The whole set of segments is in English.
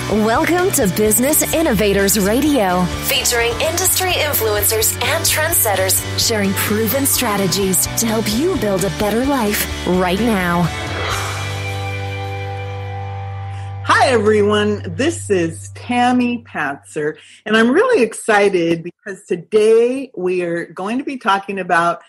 Welcome to Business Innovators Radio, featuring industry influencers and trendsetters sharing proven strategies to help you build a better life right now. Hi, everyone. This is Tammy Patzer, and I'm really excited because today we are going to be talking about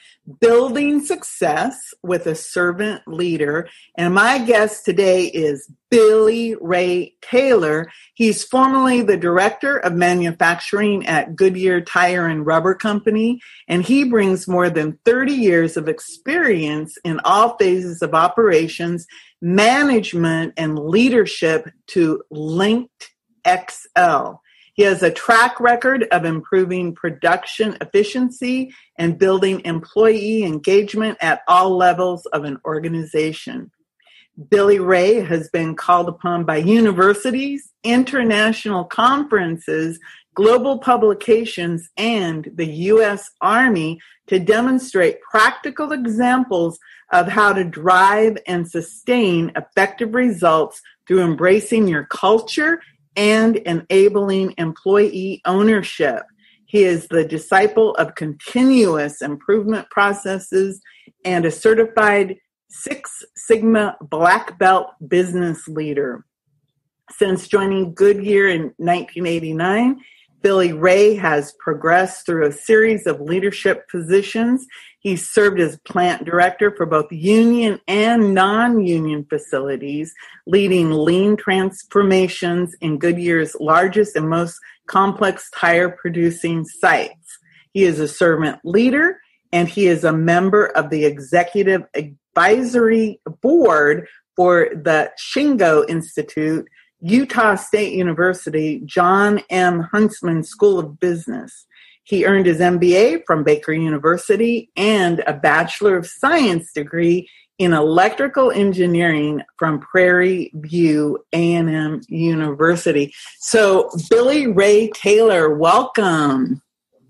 building success with a servant leader. And my guest today is Billy Ray Taylor. He's formerly the Director of Manufacturing at Goodyear Tire and Rubber Company, and he brings more than 30 years of experience in all phases of operations, management, and leadership to LinkedXL. He has a track record of improving production efficiency and building employee engagement at all levels of an organization. Billy Ray has been called upon by universities, international conferences, global publications, and the U.S. Army to demonstrate practical examples of how to drive and sustain effective results through embracing your culture and enabling employee ownership. He is the disciple of continuous improvement processes and a certified Six Sigma Black Belt business leader. Since joining Goodyear in 1989, Billy Ray has progressed through a series of leadership positions. He served as plant director for both union and non-union facilities, leading lean transformations in Goodyear's largest and most complex tire producing sites. He is a servant leader, and he is a member of the executive advisory board for the Shingo Institute, Utah State University, John M. Huntsman School of Business. He earned his MBA from Baker University and a Bachelor of Science degree in electrical engineering from Prairie View A&M University. So, Billy Ray Taylor, welcome.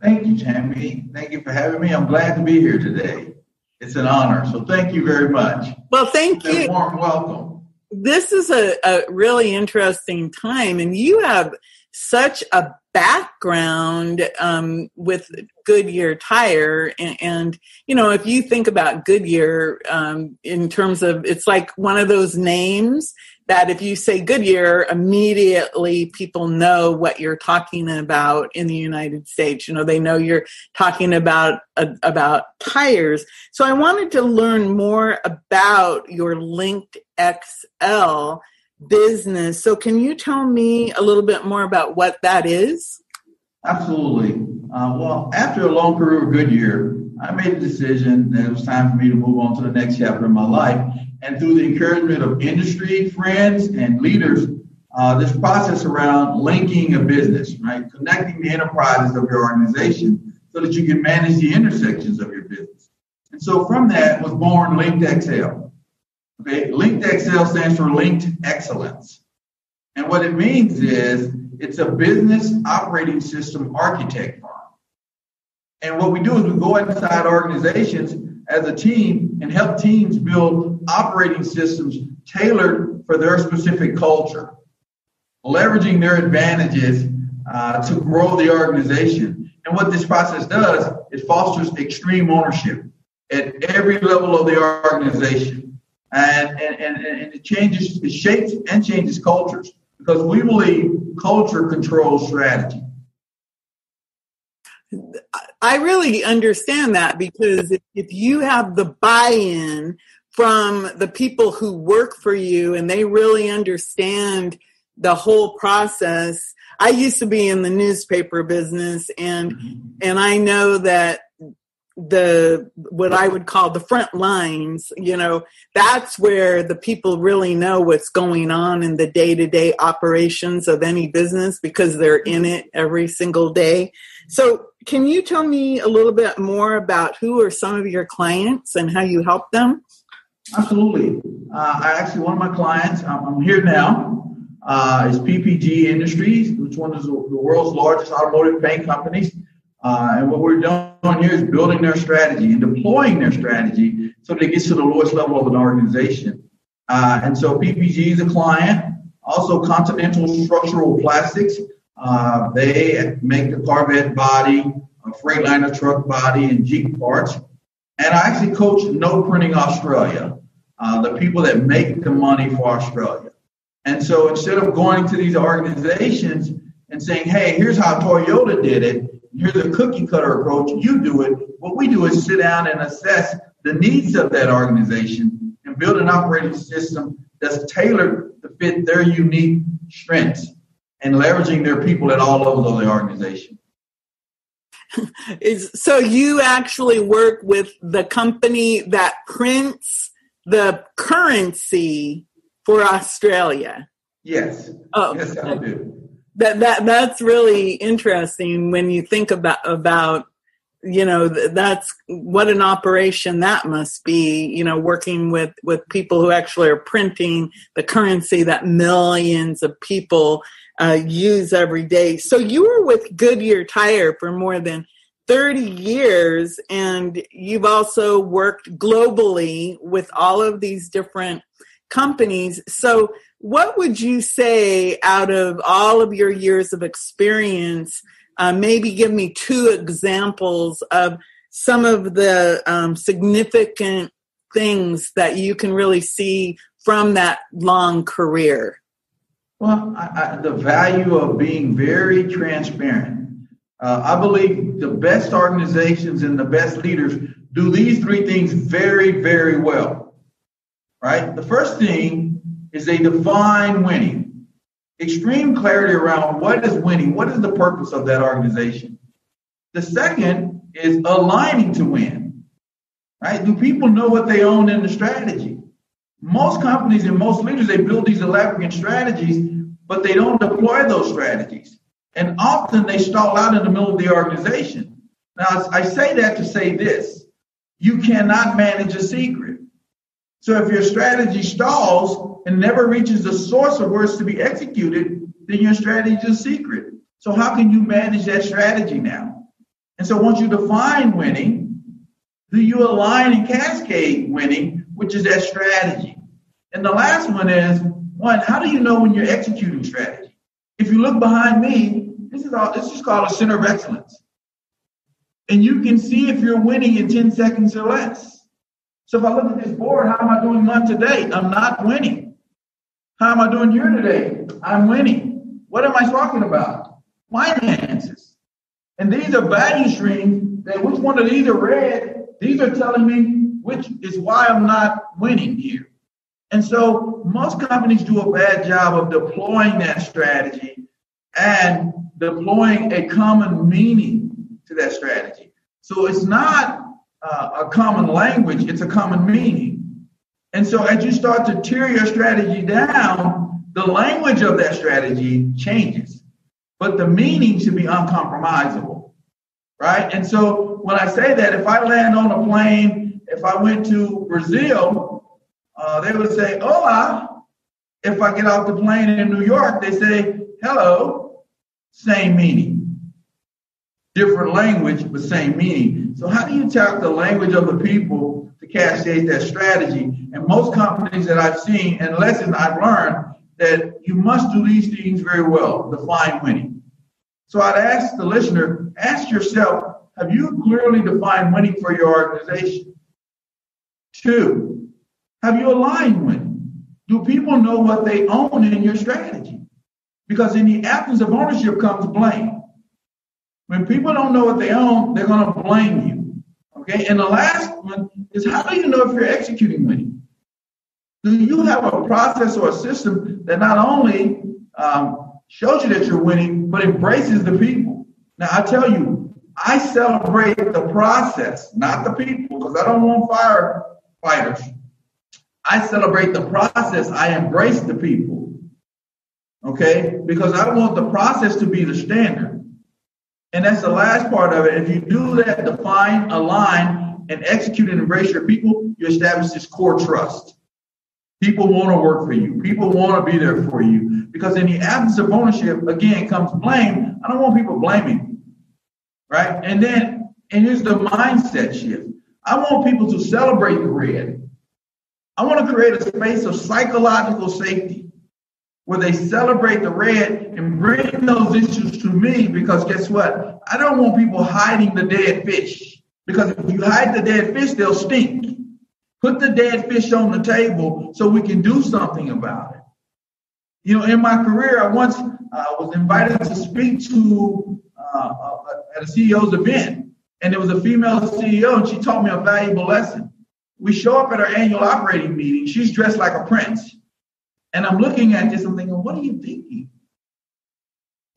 Thank you, Tammy. Thank you for having me. I'm glad to be here today. It's an honor. So thank you very much. Well, thank you. A warm welcome. This is a really interesting time, and you have such a background with Goodyear Tire. And, you know, if you think about Goodyear in terms of, it's like one of those names that if you say Goodyear, immediately people know what you're talking about in the United States. You know, they know you're talking about tires. So I wanted to learn more about your LinkedXL business. So can you tell me a little bit more about what that is? Absolutely. Well, after a long career with Goodyear, I made a decision that it was time for me to move on to the next chapter of my life. And through the encouragement of industry friends and leaders, this process around linking a business, right? Connecting the enterprises of your organization so that you can manage the intersections of your business. And so from that was born LinkedXL. Okay, LinkedXL stands for Linked Excellence. And what it means is it's a business operating system architect firm. And what we do is we go inside organizations as a team and help teams build operating systems tailored for their specific culture, leveraging their advantages to grow the organization. And what this process does, it fosters extreme ownership at every level of the organization. And it changes, it shapes and changes cultures because we believe culture controls strategy. I really understand that because if you have the buy-in from the people who work for you and they really understand the whole process. I used to be in the newspaper business and I know that what I would call the front lines, you know, that's where the people really know what's going on in the day-to-day operations of any business because they're in it every single day. So can you tell me a little bit more about who are some of your clients and how you help them? Absolutely. One of my clients, I'm here now, is PPG Industries, which one is the world's largest automotive paint companies. And what we're doing here is building their strategy and deploying their strategy so that it gets to the lowest level of an organization. And so PPG is a client. Also, Continental Structural Plastics. They make the Corvette body, Freightliner truck body, and Jeep parts. And I actually coach No Printing Australia, the people that make the money for Australia. And so instead of going to these organizations and saying, hey, here's how Toyota did it, here's a cookie cutter approach, you do it, what we do is sit down and assess the needs of that organization and build an operating system that's tailored to fit their unique strengths and leveraging their people at all levels of the organization. So you actually work with the company that prints the currency for Australia? Yes. Oh, yes, I do. That's really interesting when you think about that's what an operation that must be, working with people who actually are printing the currency that millions of people use every day. So you were with Goodyear Tire for more than 30 years, and you've also worked globally with all of these different companies. So what would you say out of all of your years of experience, maybe give me 2 examples of some of the significant things that you can really see from that long career? Well, the value of being very transparent. I believe the best organizations and the best leaders do these 3 things very, very well, right? The first thing is they define winning. Extreme clarity around what is winning, what is the purpose of that organization. The second is aligning to win, right? Do people know what they own in the strategy? Most companies and most leaders, they build these elaborate strategies, but they don't deploy those strategies. And often they stall out in the middle of the organization. Now, I say that to say this. You cannot manage a secret. So if your strategy stalls and never reaches the source of where it's to be executed, then your strategy is a secret. So how can you manage that strategy now? And so once you define winning, do you align and cascade winning, which is that strategy? And the last one is, how do you know when you're executing strategy? If you look behind me, this is called a center of excellence. And you can see if you're winning in 10 seconds or less. So if I look at this board, how am I doing month to date? I'm not winning. How am I doing year to date? I'm winning. What am I talking about? Finances. And these are value streams that which one of these are red? These are telling me which is why I'm not winning here. And so most companies do a bad job of deploying that strategy and deploying a common meaning to that strategy. So it's not a common language, it's a common meaning. And so as you start to tear your strategy down, the language of that strategy changes, but the meaning should be uncompromisable, right? And so when I say that, if I land on a plane, if I went to Brazil, they would say, hola. If I get off the plane in New York, they say, hello, same meaning. Different language, but same meaning. So how do you tap the language of the people to cascade that strategy? And most companies that I've seen and lessons I've learned that you must do these things very well, define winning. So I'd ask the listener, ask yourself, have you clearly defined winning for your organization? 2, have you aligned winning? Do people know what they own in your strategy? Because in the absence of ownership comes blame. When people don't know what they own, they're going to blame you. Okay. And the last one is, how do you know if you're executing winning? Do you have a process or a system that not only shows you that you're winning, but embraces the people? Now, I tell you, I celebrate the process, not the people, because I don't want firefighters. I celebrate the process. I embrace the people. Okay? Because I want the process to be the standard. And that's the last part of it. If you do that, define, align, and execute and embrace your people, you establish this core trust. People want to work for you. People want to be there for you. Because in the absence of ownership, again, comes blame. I don't want people blaming me. Right? And here's the mindset shift. I want people to celebrate the red. I want to create a space of psychological safety where they celebrate the red and bring those issues to me, because guess what? I don't want people hiding the dead fish, because if you hide the dead fish, they'll stink. Put the dead fish on the table so we can do something about it. You know, in my career, I once was invited to speak to at a CEO's event, and there was a female CEO, and she taught me a valuable lesson. We show up at our annual operating meeting. She's dressed like a prince. And I'm looking at this, I'm thinking, what are you thinking?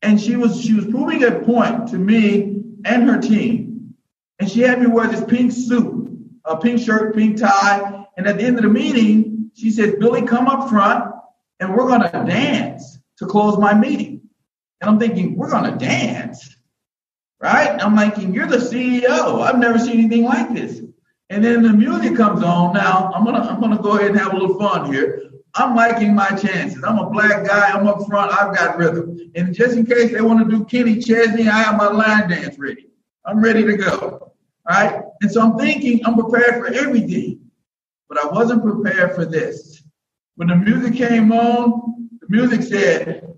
And she was proving a point to me and her team. And she had me wear this pink suit, a pink shirt, pink tie. And at the end of the meeting, she said, Billy, come up front and we're going to dance to close my meeting. And I'm thinking, we're going to dance, right? I'm thinking, you're the CEO. I've never seen anything like this. And then the music comes on. Now, I'm gonna go ahead and have a little fun here. I'm liking my chances. I'm a black guy. I'm up front. I've got rhythm. And just in case they want to do Kenny Chesney, I have my line dance ready. I'm ready to go, right? And so I'm thinking I'm prepared for everything. But I wasn't prepared for this. When the music came on, the music said,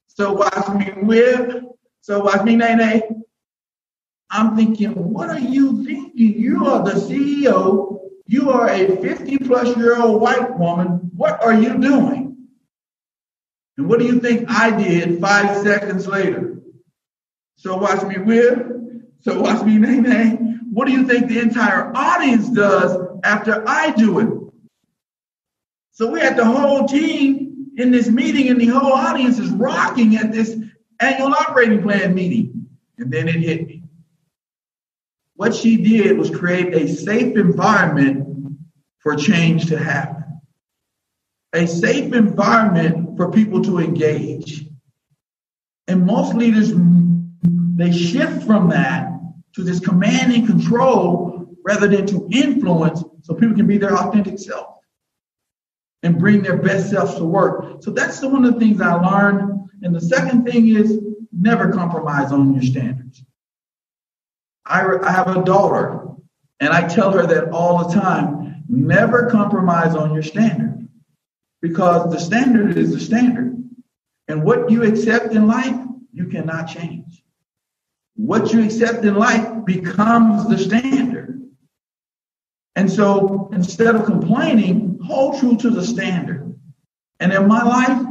so watch me whip, so watch me nay-nay. I'm thinking, what are you thinking? You are the CEO. You are a 50-plus-year-old white woman. What are you doing? And what do you think I did 5 seconds later? So watch me whip. So watch me nay-nay. What do you think the entire audience does after I do it? So we had the whole team in this meeting, and the whole audience is rocking at this annual operating plan meeting. And then it hit me. What she did was create a safe environment for change to happen. A safe environment for people to engage. And most leaders, they shift from that to this command and control rather than to influence, so people can be their authentic self and bring their best selves to work. So that's one of the things I learned. And the second thing is never compromise on your standards. I have a daughter, and I tell her that all the time, never compromise on your standard, because the standard is the standard. And what you accept in life, you cannot change. What you accept in life becomes the standard. And so instead of complaining, hold true to the standard. And in my life,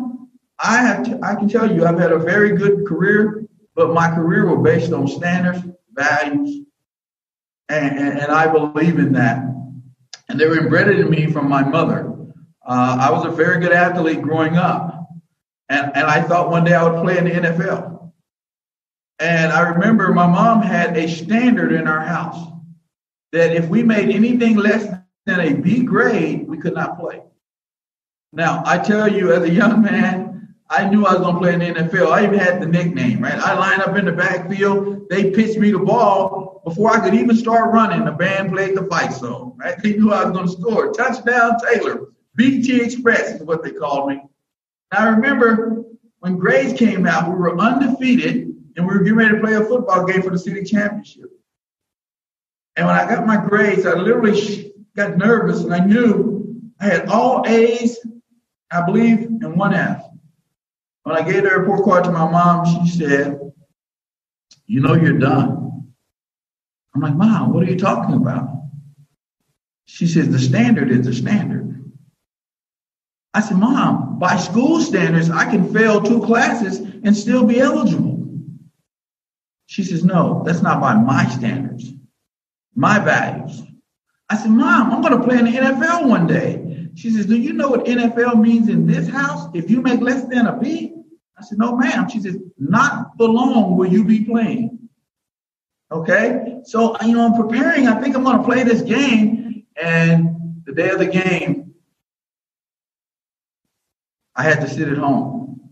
I can tell you I've had a very good career, but my career was based on standards, values, and I believe in that. And they were embedded in me from my mother. I was a very good athlete growing up, and I thought one day I would play in the NFL. And I remember my mom had a standard in our house that if we made anything less than a B grade, we could not play. Now, I tell you, as a young man, I knew I was going to play in the NFL. I even had the nickname, right? I lined up in the backfield. They pitched me the ball before I could even start running. The band played the fight song, right? They knew I was going to score. Touchdown Taylor. BT Express is what they called me. And I remember when grades came out, we were undefeated, and we were getting ready to play a football game for the city championship. And when I got my grades, I literally got nervous, and I knew I had all A's, I believe, and 1 F. When I gave the report card to my mom, she said, you know you're done. I'm like, Mom, what are you talking about? She says, the standard is the standard. I said, Mom, by school standards, I can fail 2 classes and still be eligible. She says, no, that's not by my standards, my values. I said, Mom, I'm going to play in the NFL one day. She says, do you know what NFL means in this house if you make less than a B? I said, no, ma'am. She says, not for long will you be playing. Okay? So, I'm preparing. I think I'm going to play this game. And the day of the game, I had to sit at home.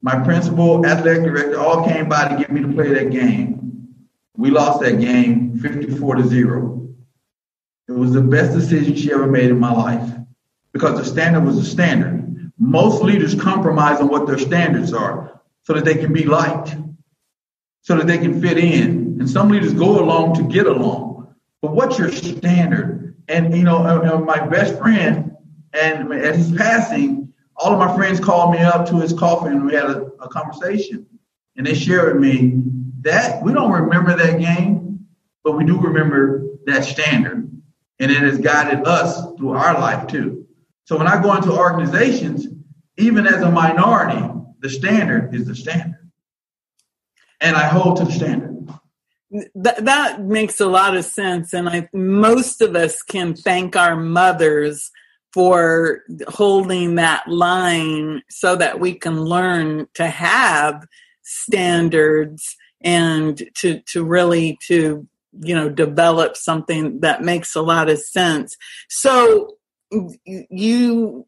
My principal, athletic director, all came by to get me to play that game. We lost that game 54-0. It was the best decision she ever made in my life, because the standard was the standard. Most leaders compromise on what their standards are so that they can be liked, so that they can fit in. And some leaders go along to get along. But what's your standard? And, my best friend, and at his passing, all of my friends called me up to his coffee and we had a conversation. And they shared with me that we don't remember that game, but we do remember that standard. And it has guided us through our life too. So when I go into organizations, even as a minority, the standard is the standard. And I hold to the standard. That makes a lot of sense. And most of us can thank our mothers for holding that line so that we can learn to have standards and to really develop something that makes a lot of sense. So the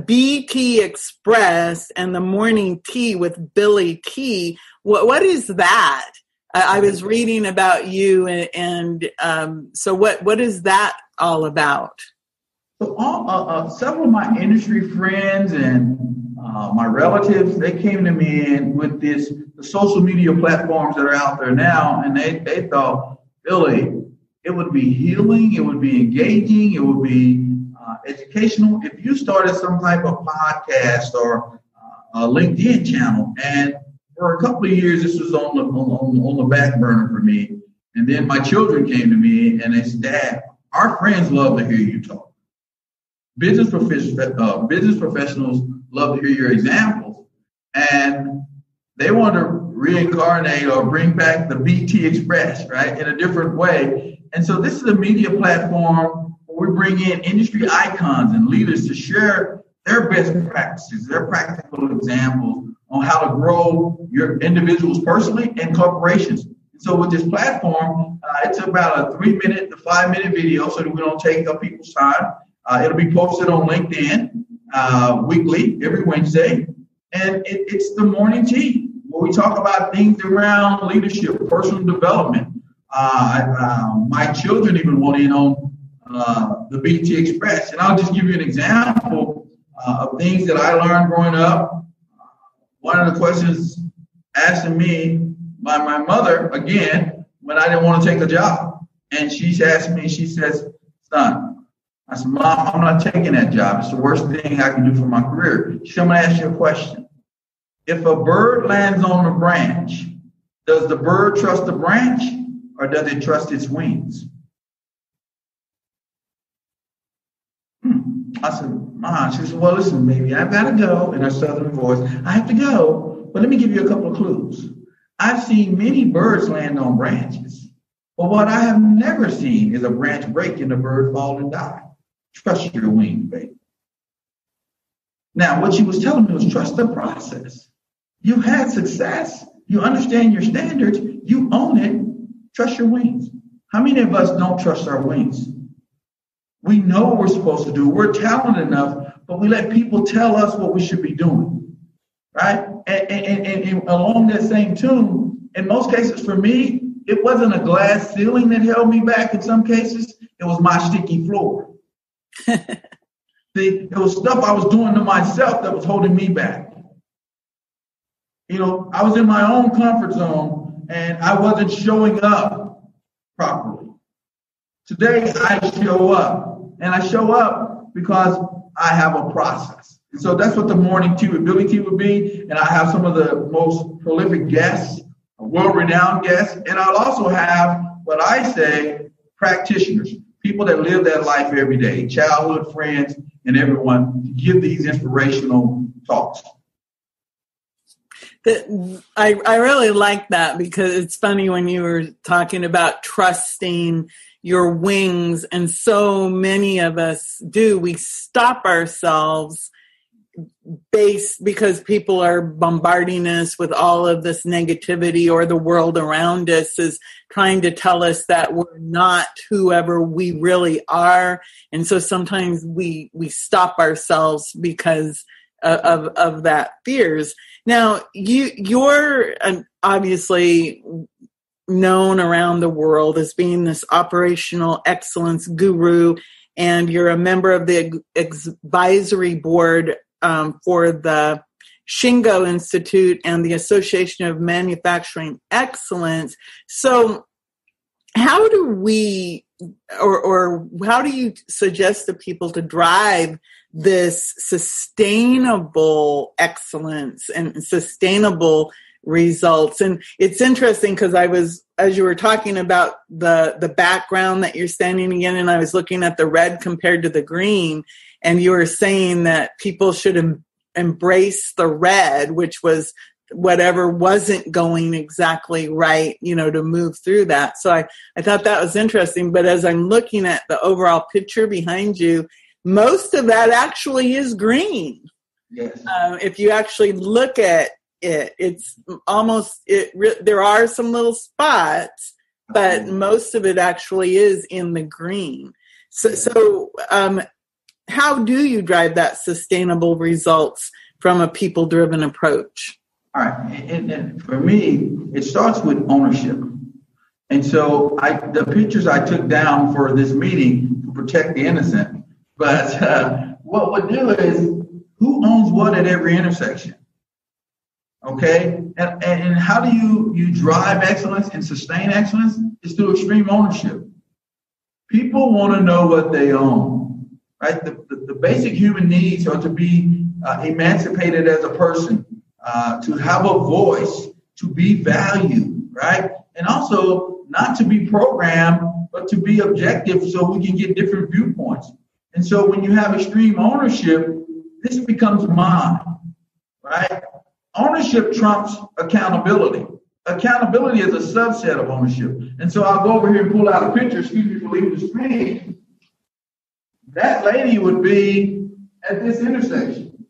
BT Express and the morning tea with Billy T, what is that? I was reading about you, and so what is that all about? So several of my industry friends and my relatives, they came to me with the social media platforms that are out there now, and they thought, Billy, it would be healing, it would be engaging, it would be educational if you started some type of podcast or a LinkedIn channel. And for a couple of years, this was on the back burner for me. And then my children came to me and they said, Dad, our friends love to hear you talk. Business professionals love to hear your examples. And they want to reincarnate or bring back the BT Express, right, in a different way. And so this is a media platform where we bring in industry icons and leaders to share their best practices, their practical examples on how to grow your individuals personally and corporations. So with this platform, it's about a 3-minute to 5-minute video so that we don't take up people's time. It'll be posted on LinkedIn weekly, every Wednesday. And it's the morning tea where we talk about things around leadership, personal development. My children even want in on the BT Express. And I'll just give you an example of things that I learned growing up. One of the questions asked me by my mother, again, when I didn't want to take a job. And she asked me, she says, son, I said, Mom, I'm not taking that job. It's the worst thing I can do for my career. She said, I'm going to ask you a question. If a bird lands on a branch, does the bird trust the branch or does it trust its wings? I said, Mom, she said, well, listen, baby, I've got to go, in her southern voice. I have to go, but let me give you a couple of clues. I've seen many birds land on branches, but what I have never seen is a branch break and the bird fall and die. Trust your wings, baby. Now, what she was telling me was trust the process. You had success. You understand your standards. You own it. Trust your wings. How many of us don't trust our wings? We know what we're supposed to do. We're talented enough, but we let people tell us what we should be doing, right? And along that same tune, in most cases for me, it wasn't a glass ceiling that held me back. In some cases, it was my sticky floor. See, it was stuff I was doing to myself that was holding me back. You know, I was in my own comfort zone and I wasn't showing up properly. Today, I show up. And I show up because I have a process. And so that's what the morning tea with Billy T would be. And I have some of the most prolific guests, world-renowned guests. And I'll also have what I say, practitioners, people that live that life every day, childhood friends and everyone, to give these inspirational talks. I really like that because it's funny when you were talking about trusting your wings, and so many of us do. We stop ourselves because people are bombarding us with all of this negativity, or the world around us is trying to tell us that we're not whoever we really are. And so sometimes we stop ourselves because of that fears. Now, you're obviously known around the world as being this operational excellence guru, and you're a member of the advisory board for the Shingo Institute and the Association of Manufacturing Excellence. So how do we, or how do you suggest to people to drive this sustainable excellence and sustainable results. And it's interesting because as you were talking about the background that you're standing in, and I was looking at the red compared to the green, and you were saying that people should embrace the red, which was whatever wasn't going exactly right, to move through that. So I thought that was interesting. But as I'm looking at the overall picture behind you, most of that actually is green. Yes. If you actually look at it's almost there are some little spots, but most of it actually is in the green. So how do you drive that sustainable results from a people-driven approach? All right, and for me, it starts with ownership. And so the pictures I took down for this meeting to protect the innocent, but what we'll do is who owns what at every intersection? Okay, and how do you drive excellence and sustain excellence? Is through extreme ownership. People want to know what they own, right? The basic human needs are to be emancipated as a person, to have a voice, to be valued, right? And also not to be programmed, but to be objective so we can get different viewpoints. And so when you have extreme ownership, this becomes mine, right? Ownership trumps accountability. Accountability is a subset of ownership. And so I'll go over here and pull out a picture, excuse me for leaving the screen. That lady would be at this intersection.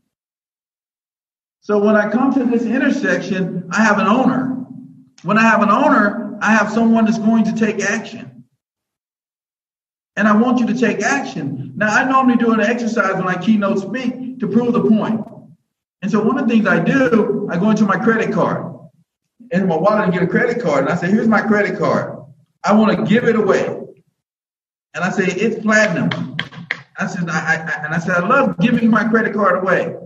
So when I come to this intersection, I have an owner. When I have an owner, I have someone that's going to take action. And I want you to take action. Now, I normally do an exercise when I keynote speak to prove the point. And so one of the things I do, I go into my credit card in my wallet and get a credit card. And I say, here's my credit card. I want to give it away. And I say, it's platinum. I said, I love giving my credit card away.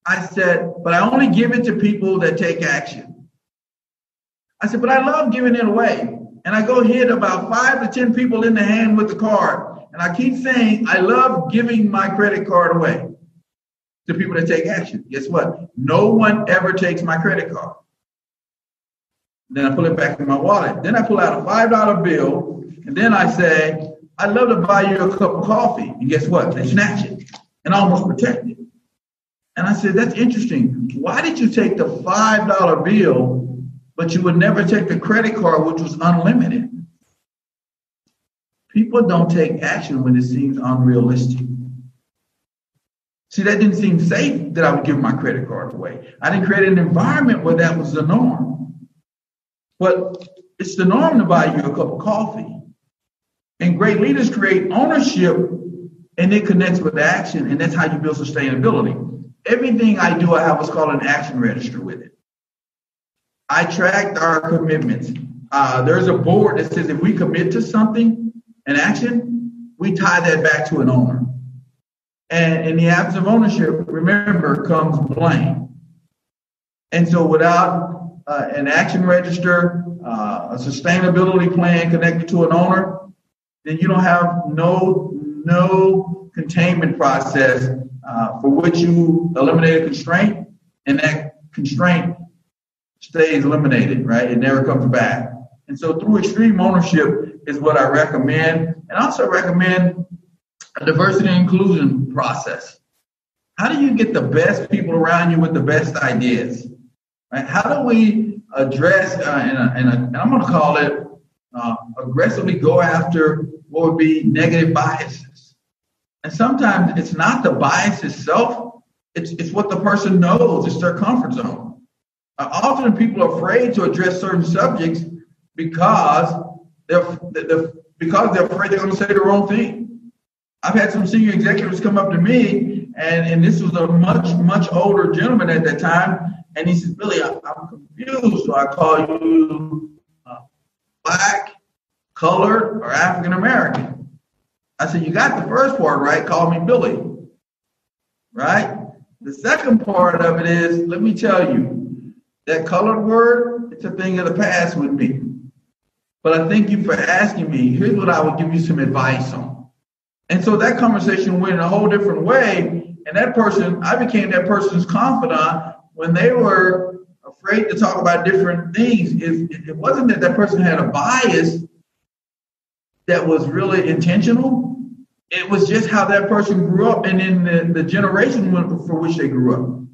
I said, but I only give it to people that take action. I said, but I love giving it away. And I go hit about 5 to 10 people in the hand with the card. And I keep saying, I love giving my credit card away to people that take action. Guess what? No one ever takes my credit card. Then I pull it back in my wallet. Then I pull out a $5 bill. And then I say, I'd love to buy you a cup of coffee. And guess what? They snatch it and almost protect it. And I said, that's interesting. Why did you take the $5 bill, but you would never take the credit card, which was unlimited? People don't take action when it seems unrealistic. See, that didn't seem safe that I would give my credit card away. I didn't create an environment where that was the norm. But it's the norm to buy you a cup of coffee. And great leaders create ownership, and it connects with action, and that's how you build sustainability. Everything I do, I have what's called an action register with it. I track our commitments. There's a board that says if we commit to something, an action, we tie that back to an owner. And in the absence of ownership, remember, comes blame. And so without an action register, a sustainability plan connected to an owner, then you don't have no containment process for which you eliminate a constraint, and that constraint stays eliminated, right? It never comes back. And so through extreme ownership is what I recommend, and also recommend a diversity and inclusion process. How do you get the best people around you with the best ideas? Right? How do we address, and I'm going to call it aggressively go after what would be negative biases? And sometimes it's not the bias itself, it's what the person knows, it's their comfort zone. Often people are afraid to address certain subjects because they're afraid they're going to say the wrong thing. I've had some senior executives come up to me, and this was a much older gentleman at that time, and he says, Billy, I'm confused. So I call you Black, colored, or African American? I said, you got the first part right, call me Billy, right? The second part of it is, let me tell you, that colored word, it's a thing of the past with me. But I thank you for asking me. Here's what I would give you some advice on. And so that conversation went in a whole different way. And that person, I became that person's confidant when they were afraid to talk about different things. It wasn't that person had a bias that was really intentional. It was just how that person grew up and in the generation for which they grew up.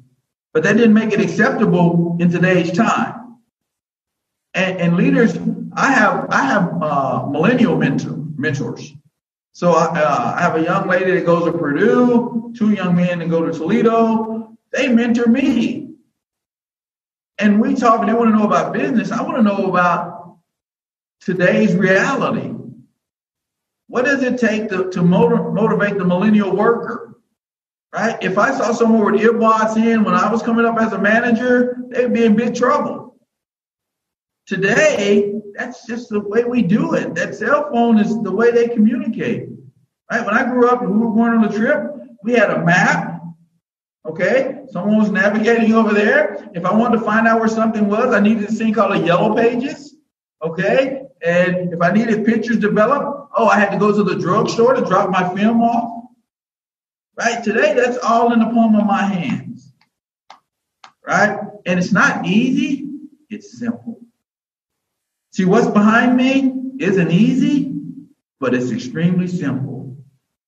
But that didn't make it acceptable in today's time. And leaders, I have millennial mentors. So I have a young lady that goes to Purdue, 2 young men that go to Toledo. They mentor me. And we talk, and they want to know about business. I want to know about today's reality. What does it take to motivate the millennial worker, right? If I saw someone with earbuds in when I was coming up as a manager, they'd be in big trouble. Today, that's just the way we do it. That cell phone is the way they communicate, right? When I grew up and we were going on the trip, we had a map, okay? Someone was navigating over there. If I wanted to find out where something was, I needed this thing called a Yellow Pages, okay? And if I needed pictures developed, I had to go to the drugstore to drop my film off. Right? Today, that's all in the palm of my hands. Right? And it's not easy. It's simple. See, what's behind me isn't easy, but it's extremely simple.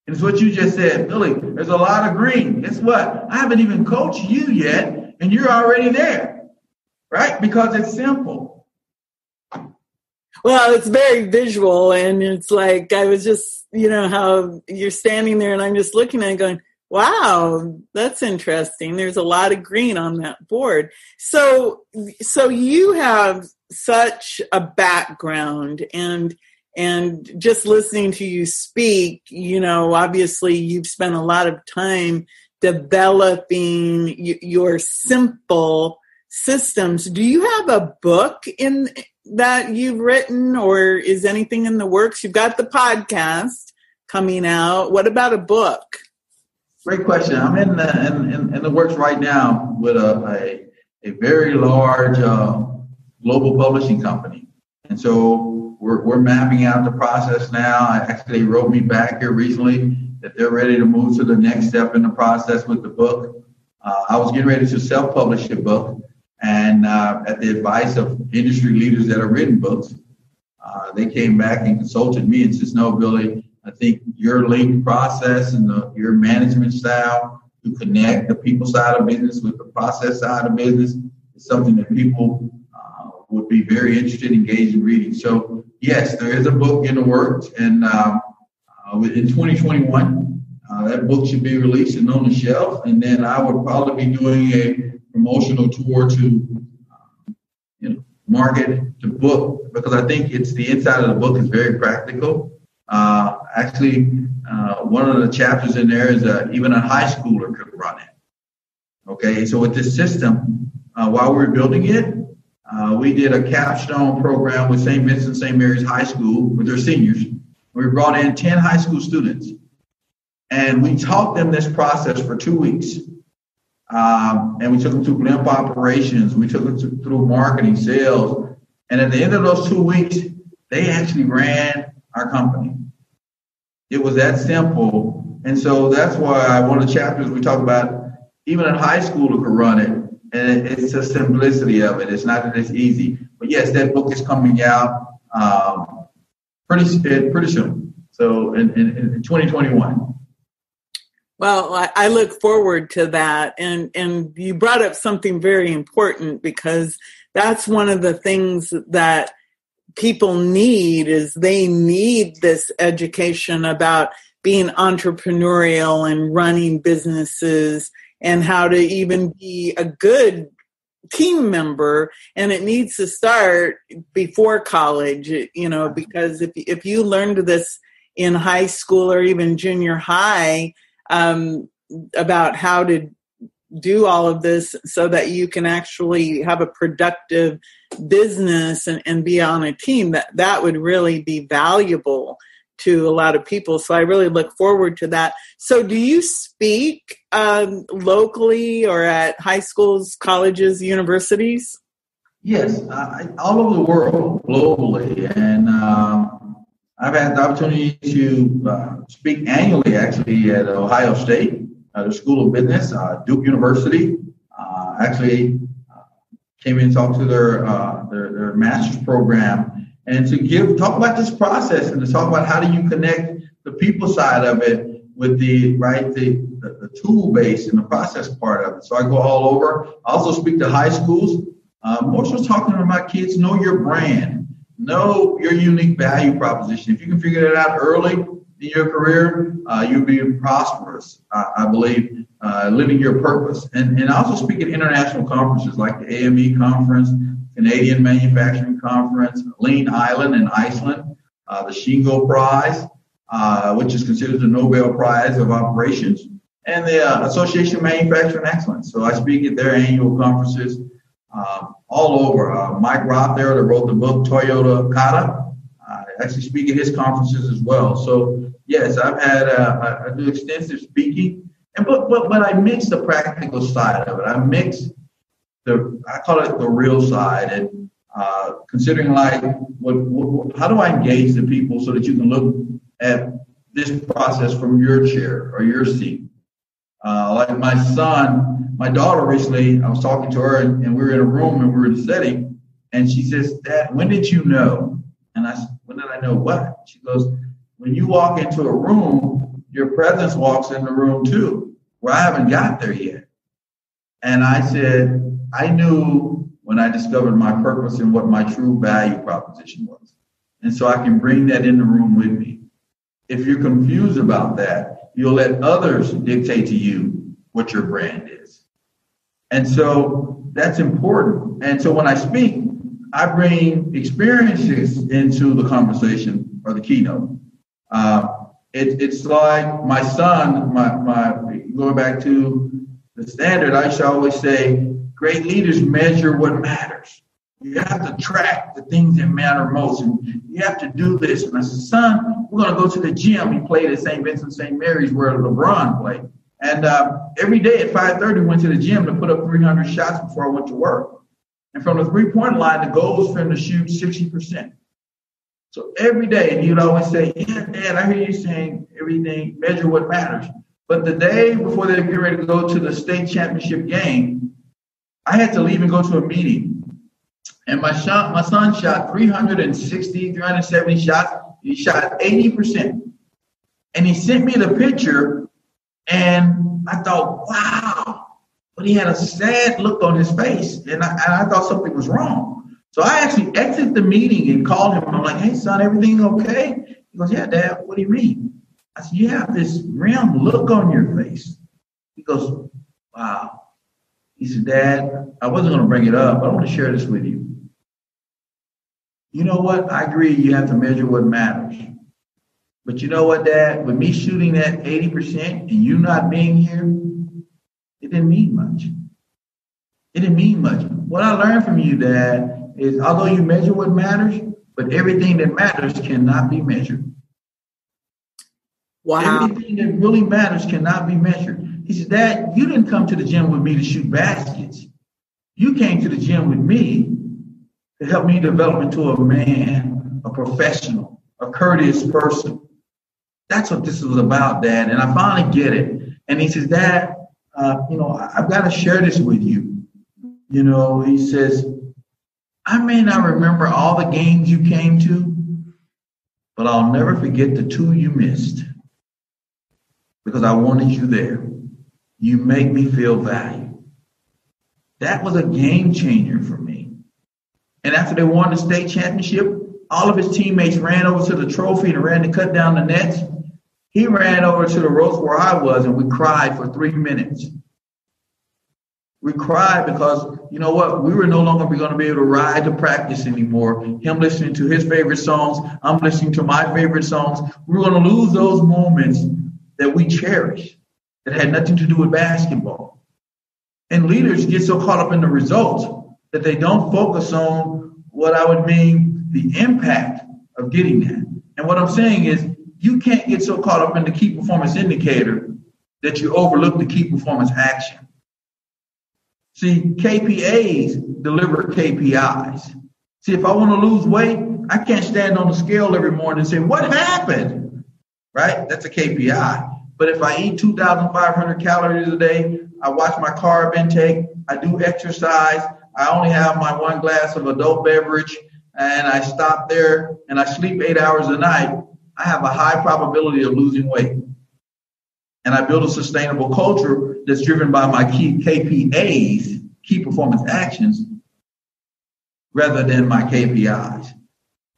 And it's what you just said, Billy, there's a lot of green. Guess what? I haven't even coached you yet, and you're already there. Right? Because it's simple. Well, it's very visual, and it's like I was just, how you're standing there and I'm just looking at it going, wow, that's interesting. There's a lot of green on that board. So you have such a background, and just listening to you speak, obviously you've spent a lot of time developing your simple systems. Do you have a book that you've written, or is anything in the works? You've got the podcast coming out. What about a book? Great question. I'm in the works right now with a very large global publishing company, and so we're mapping out the process now. They wrote me back here recently that they're ready to move to the next step in the process with the book. I was getting ready to self-publish a book. And at the advice of industry leaders that have written books, they came back and consulted me and says, no, Billy, I think your lean process and your management style to connect the people side of business with the process side of business is something that people would be very interested, engaged in reading. So, yes, there is a book in the works. And in 2021, that book should be released and on the shelf. And then I would probably be doing a promotional tour to market the book, because I think it's the inside of the book is very practical. One of the chapters in there is even a high schooler could run it. Okay, so with this system, while we were building it, we did a capstone program with St. Vincent St. Mary's High School with their seniors. We brought in 10 high school students, and we taught them this process for 2 weeks. And we took them through blimp operations. We took them through marketing, sales. And at the end of those 2 weeks, they actually ran our company. It was that simple. And so that's why one of the chapters we talk about, even a high schooler could run it. And it's the simplicity of it. It's not that it's easy. But yes, that book is coming out pretty soon. So in 2021. Well, I look forward to that. And you brought up something very important, because that's one of the things that people need is they need this education about being entrepreneurial and running businesses and how to even be a good team member. And it needs to start before college, because if you learned this in high school or even junior high, about how to do all of this so that you can actually have a productive business and be on a team, that would really be valuable to a lot of people. So I really look forward to that. So do you speak locally or at high schools, colleges, universities? Yes, all over the world, globally. And I've had the opportunity to speak annually, actually, at Ohio State, the School of Business, Duke University. Actually, came in and talked to their master's program, and to talk about this process and to talk about how do you connect the people side of it with the tool base and the process part of it. So I go all over. I also speak to high schools. More so talking to my kids, know your brand, know your unique value proposition. If you can figure that out early in your career, you'll be prosperous, I believe, living your purpose. And I also speak at international conferences like the AME Conference, Canadian Manufacturing Conference, Lean Island in Iceland, the Shingo Prize, which is considered the Nobel Prize of Operations, and the Association of Manufacturing Excellence. So I speak at their annual conferences all over. Mike Roth there that wrote the book Toyota Kata, I actually speak at his conferences as well. So yes, I do extensive speaking, but I mix the practical side of it. I mix I call it the real side, and considering like how do I engage the people so that you can look at this process from your chair or your seat. Like my daughter recently, I was talking to her and we were in a room and we were studying, and she says, "Dad, when did you know?" And I said, "When did I know what?" She goes, "When you walk into a room, your presence walks in the room too." Well, I haven't got there yet. And I said, I knew when I discovered my purpose and what my true value proposition was. And so I can bring that in the room with me. If you're confused about that, you'll let others dictate to you what your brand is. And so that's important. And so when I speak, I bring experiences into the conversation or the keynote. It's like my son, going back to the standard, I should always say, great leaders measure what matters. You have to track the things that matter most, and you have to do this. And I said, son, we're going to go to the gym. He played at St. Vincent St. Mary's where LeBron played. And every day at 5:30, we went to the gym to put up 300 shots before I went to work. And from the three-point line, the goal was for him to shoot 60%. So every day, and he would always say, yeah, Dad, I hear you saying everything, measure what matters. But the day before they get ready to go to the state championship game, I had to leave and go to a meeting. And my son shot 370 shots. He shot 80%. And he sent me the picture, and I thought, wow. But he had a sad look on his face, and I thought something was wrong. So I actually exited the meeting and called him. I'm like, hey, son, everything okay? He goes, yeah, Dad, what do you mean? I said, you have this grim look on your face. He goes, wow. He said, Dad, I wasn't going to bring it up, but I want to share this with you. You know what? I agree you have to measure what matters. But you know what, Dad? With me shooting at 80% and you not being here, it didn't mean much. It didn't mean much. What I learned from you, Dad, is although you measure what matters, but everything that matters cannot be measured. Wow. Everything that really matters cannot be measured. He said, Dad, you didn't come to the gym with me to shoot baskets. You came to the gym with me to help me develop into a man, a professional, a courteous person. That's what this is about, Dad. And I finally get it. And he says, Dad, I've got to share this with you. He says, I may not remember all the games you came to, but I'll never forget the 2 you missed because I wanted you there. You make me feel valued. That was a game changer for me. And after they won the state championship, all of his teammates ran over to the trophy and ran to cut down the nets. He ran over to the ropes where I was, and we cried for 3 minutes. We cried because, you know what, we were no longer going to be able to ride to practice anymore. Him listening to his favorite songs, I'm listening to my favorite songs. We were going to lose those moments that we cherish that had nothing to do with basketball. And leaders get so caught up in the results that they don't focus on what I would mean the impact of getting that. And what I'm saying is you can't get so caught up in the key performance indicator that you overlook the key performance action. See, KPAs deliver KPIs. See, if I want to lose weight, I can't stand on the scale every morning and say, what happened? Right? That's a KPI. But if I eat 2,500 calories a day, I watch my carb intake, I do exercise, I only have my 1 glass of adult beverage, and I stop there and I sleep 8 hours a night, I have a high probability of losing weight. And I build a sustainable culture that's driven by my key KPAs, key performance actions, rather than my KPIs.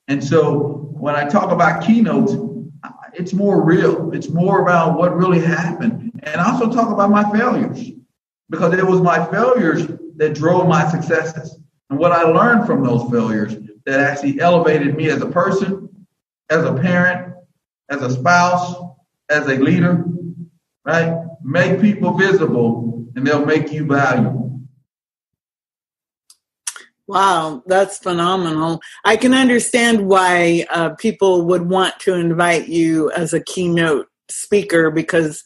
And so when I talk about keynotes, it's more real. It's more about what really happened. And I also talk about my failures, because it was my failures that drove my successes. And what I learned from those failures that actually elevated me as a person, as a parent, as a spouse, as a leader, right? Make people visible and they'll make you valuable. Wow, that's phenomenal. I can understand why people would want to invite you as a keynote speaker, because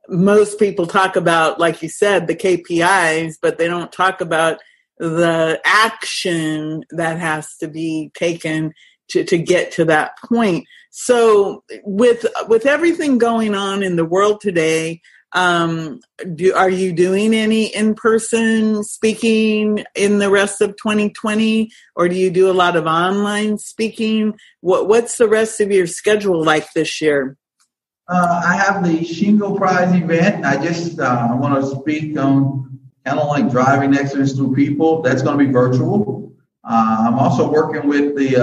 most people talk about, like you said, the KPIs, but they don't talk about the action that has to be taken to get to that point. So with everything going on in the world today, are you doing any in-person speaking in the rest of 2020, or do you do a lot of online speaking? What's the rest of your schedule like this year? I have the Shingo Prize event. I want to speak on kind of like driving excellence through people. That's going to be virtual. I'm also working with the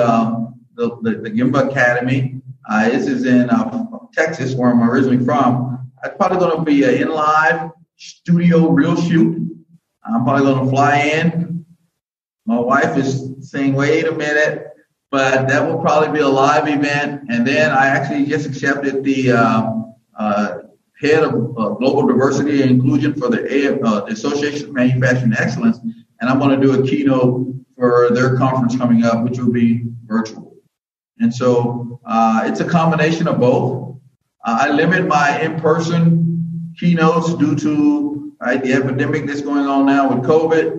Gimba Academy. This is in Texas, where I'm originally from. It's probably going to be an in-live studio real shoot. I'm probably going to fly in. My wife is saying, wait a minute, but that will probably be a live event. And then I actually just accepted the head of global diversity and inclusion for the Association of Manufacturing Excellence. And I'm going to do a keynote for their conference coming up, which will be virtual. And so it's a combination of both. I limit my in-person keynotes due to the epidemic that's going on now with COVID,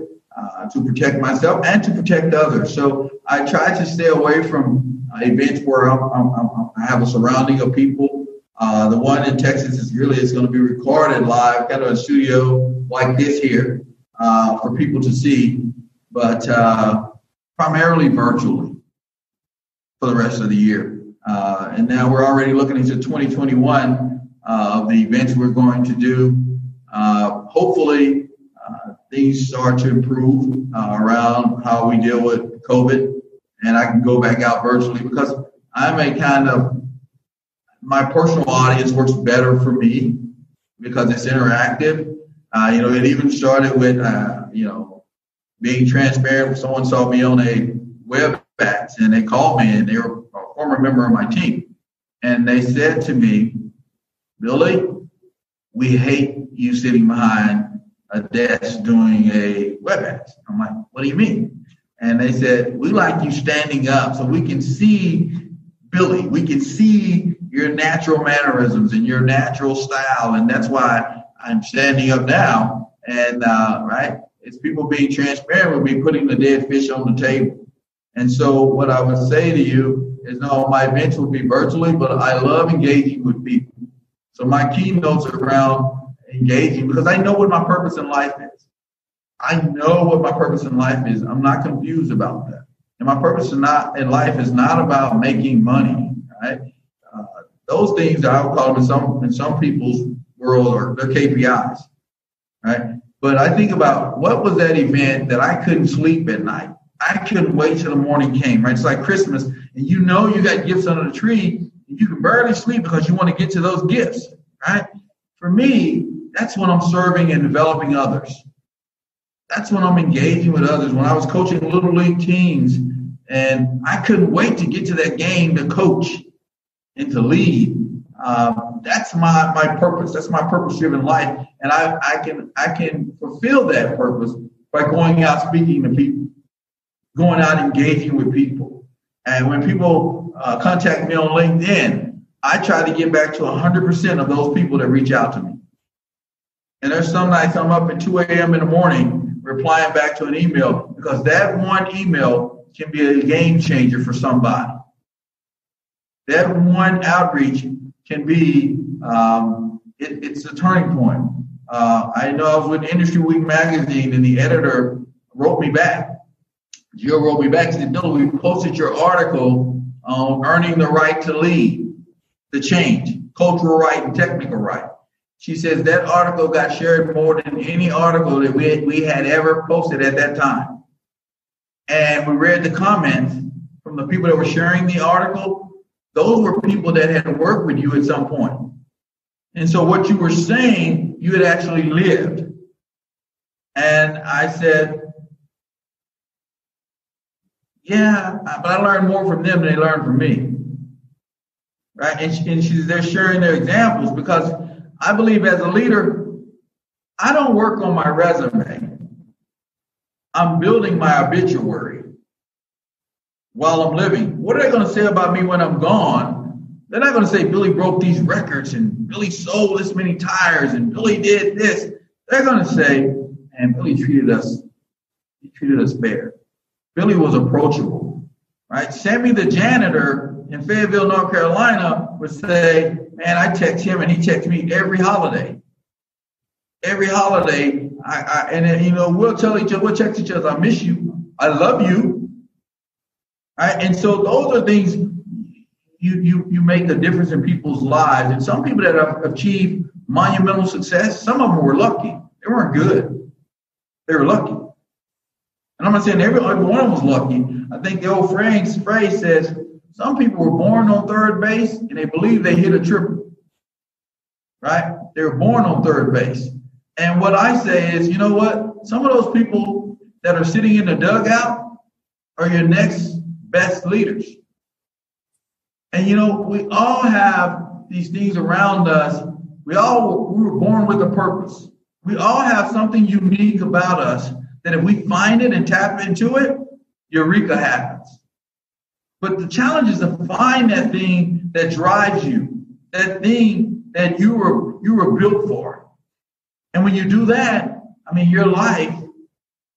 to protect myself and to protect others. So I try to stay away from events where I have a surrounding of people. The one in Texas is going to be recorded live, kind of a studio like this here, for people to see, but primarily virtually for the rest of the year. And now we're already looking into 2021 of the events we're going to do. Hopefully, things start to improve around how we deal with COVID, and I can go back out virtually, because my personal audience works better for me because it's interactive. It even started with, being transparent. Someone saw me on a WebEx and they called me, and they were a former member of my team. And they said to me, Billy, we hate you sitting behind a desk doing a WebEx. I'm like, what do you mean? And they said, we like you standing up so we can see Billy. We can see your natural mannerisms and your natural style. And that's why I'm standing up now. And, it's people being transparent with me, putting the dead fish on the table. And so what I would say to you is, no, my events will be virtually, but I love engaging with people. So my keynotes are around engaging, because I know what my purpose in life is. I know what my purpose in life is. I'm not confused about that. And my purpose in life is not about making money, right? Those things, I would call them in some people's world, are their KPIs, right? But I think about, what was that event that I couldn't sleep at night? I couldn't wait till the morning came, right? It's like Christmas, and you got gifts under the tree, and you can barely sleep because you want to get to those gifts, right? For me, that's when I'm serving and developing others. That's when I'm engaging with others. When I was coaching Little League teams, and I couldn't wait to get to that game to coach and to lead. That's my purpose. That's my purpose-driven life. And I can fulfill that purpose by going out speaking to people, going out engaging with people. And when people contact me on LinkedIn, I try to get back to 100% of those people that reach out to me. And there's some nights I'm up at 2 a.m. in the morning replying back to an email, because that one email can be a game changer for somebody. That one outreach can be, it's a turning point. I know I was with Industry Week magazine, and the editor wrote me back. Jill wrote me back and said, "No, we posted your article on earning the right to lead, the change, cultural right and technical right." She says that article got shared more than any article that we had ever posted at that time. And we read the comments from the people that were sharing the article. Those were people that had worked with you at some point. And so what you were saying, you had actually lived. And I said, yeah, but I learned more from them than they learned from me. Right? And they're sharing their examples, because I believe as a leader, I don't work on my resume. I'm building my obituary while I'm living. What are they going to say about me when I'm gone? They're not going to say Billy broke these records and Billy sold this many tires and Billy did this. They're going to say, and Billy treated us fair. Billy was approachable, right? Sammy the janitor in Fayetteville, North Carolina would say, man, I text him and he texts me every holiday. Every holiday, we'll tell each other, we'll text each other, I miss you, I love you. Right? And so those are things you make a difference in people's lives. And some people that have achieved monumental success, some of them were lucky. They weren't good. They were lucky. And I'm not saying every one of them was lucky. I think the old phrase says, some people were born on third base and they believe they hit a triple. Right? They were born on third base. And what I say is, you know what? Some of those people that are sitting in the dugout are your next best leaders. And, we all have these things around us. We were born with a purpose. We all have something unique about us that if we find it and tap into it, eureka happens. But the challenge is to find that thing that drives you, that thing that you were built for. And when you do that, your life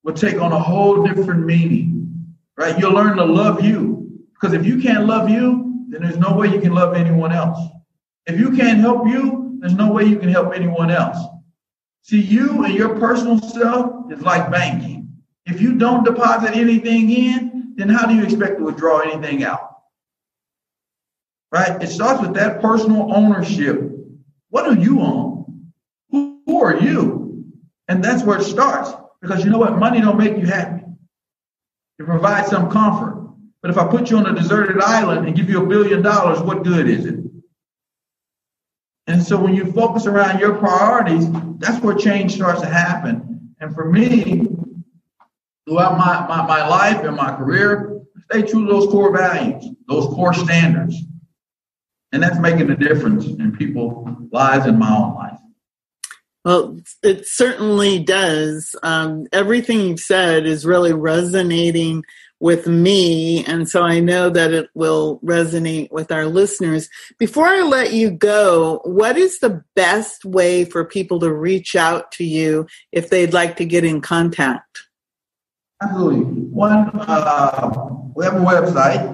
will take on a whole different meaning, right? You'll learn to love you, because if you can't love you, then there's no way you can love anyone else. If you can't help you, there's no way you can help anyone else. See, you and your personal self is like banking. If you don't deposit anything in, then how do you expect to withdraw anything out? Right? It starts with that personal ownership. What do you own? Who are you? And that's where it starts. Because you know what? Money don't make you happy. It provides some comfort. But if I put you on a deserted island and give you $1 billion, what good is it? And so when you focus around your priorities, that's where change starts to happen. And for me, throughout my life and my career, stay true to those core values, those core standards. And that's making a difference in people's lives and my own life. Well, it certainly does. Everything you've said is really resonating with me, and so I know that it will resonate with our listeners. Before I let you go, what is the best way for people to reach out to you if they'd like to get in contact? Absolutely. We have a website,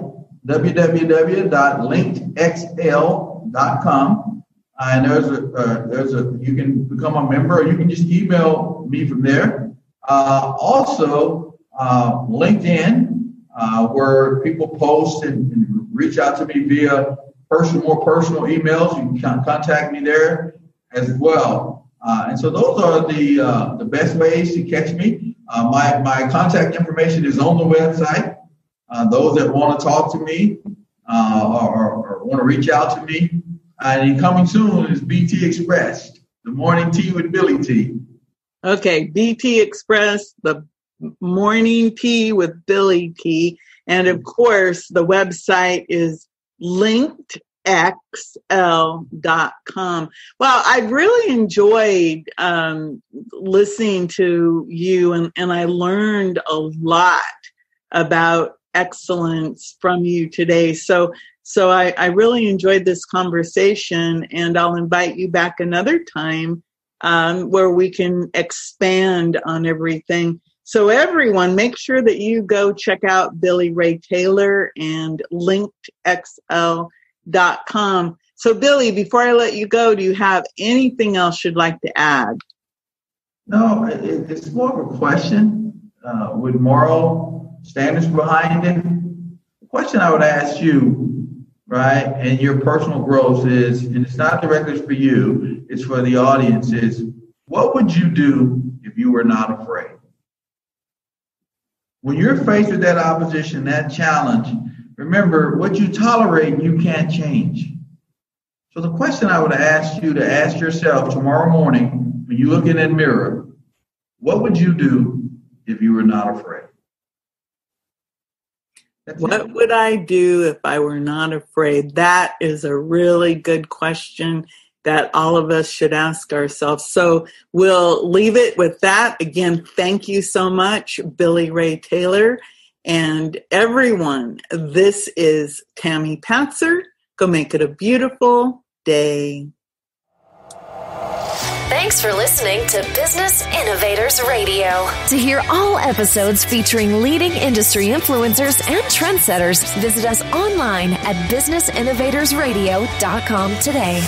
www.linkedxl.com. And you can become a member, or you can just email me from there. Also, LinkedIn, where people post and reach out to me via more personal emails. You can contact me there as well. And so those are the best ways to catch me. My contact information is on the website. Those that want to talk to me or want to reach out to me. And coming soon is BT Express, the morning tea with Billy T. Okay, BT Express, the morning tea with Billy T. And of course, the website is LinkedXL.com. Well, I've really enjoyed listening to you, and I learned a lot about excellence from you today. So I really enjoyed this conversation, and I'll invite you back another time where we can expand on everything. So everyone, make sure that you go check out Billy Ray Taylor and LinkedXL.com. So Billy, before I let you go, do you have anything else you'd like to add? No, it's more of a question with moral standards behind it. The question I would ask you, right, and your personal growth is, and it's not directly for you, it's for the audience, is what would you do if you were not afraid? When you're faced with that opposition, that challenge, remember, what you tolerate, you can't change. So the question I would ask you to ask yourself tomorrow morning, when you look in that mirror, what would you do if you were not afraid? What would I do if I were not afraid? That is a really good question that all of us should ask ourselves. So we'll leave it with that. Again, thank you so much, Billy Ray Taylor. And everyone, this is Tammy Patzer. Go make it a beautiful day. Thanks for listening to Business Innovators Radio. To hear all episodes featuring leading industry influencers and trendsetters, visit us online at businessinnovatorsradio.com today.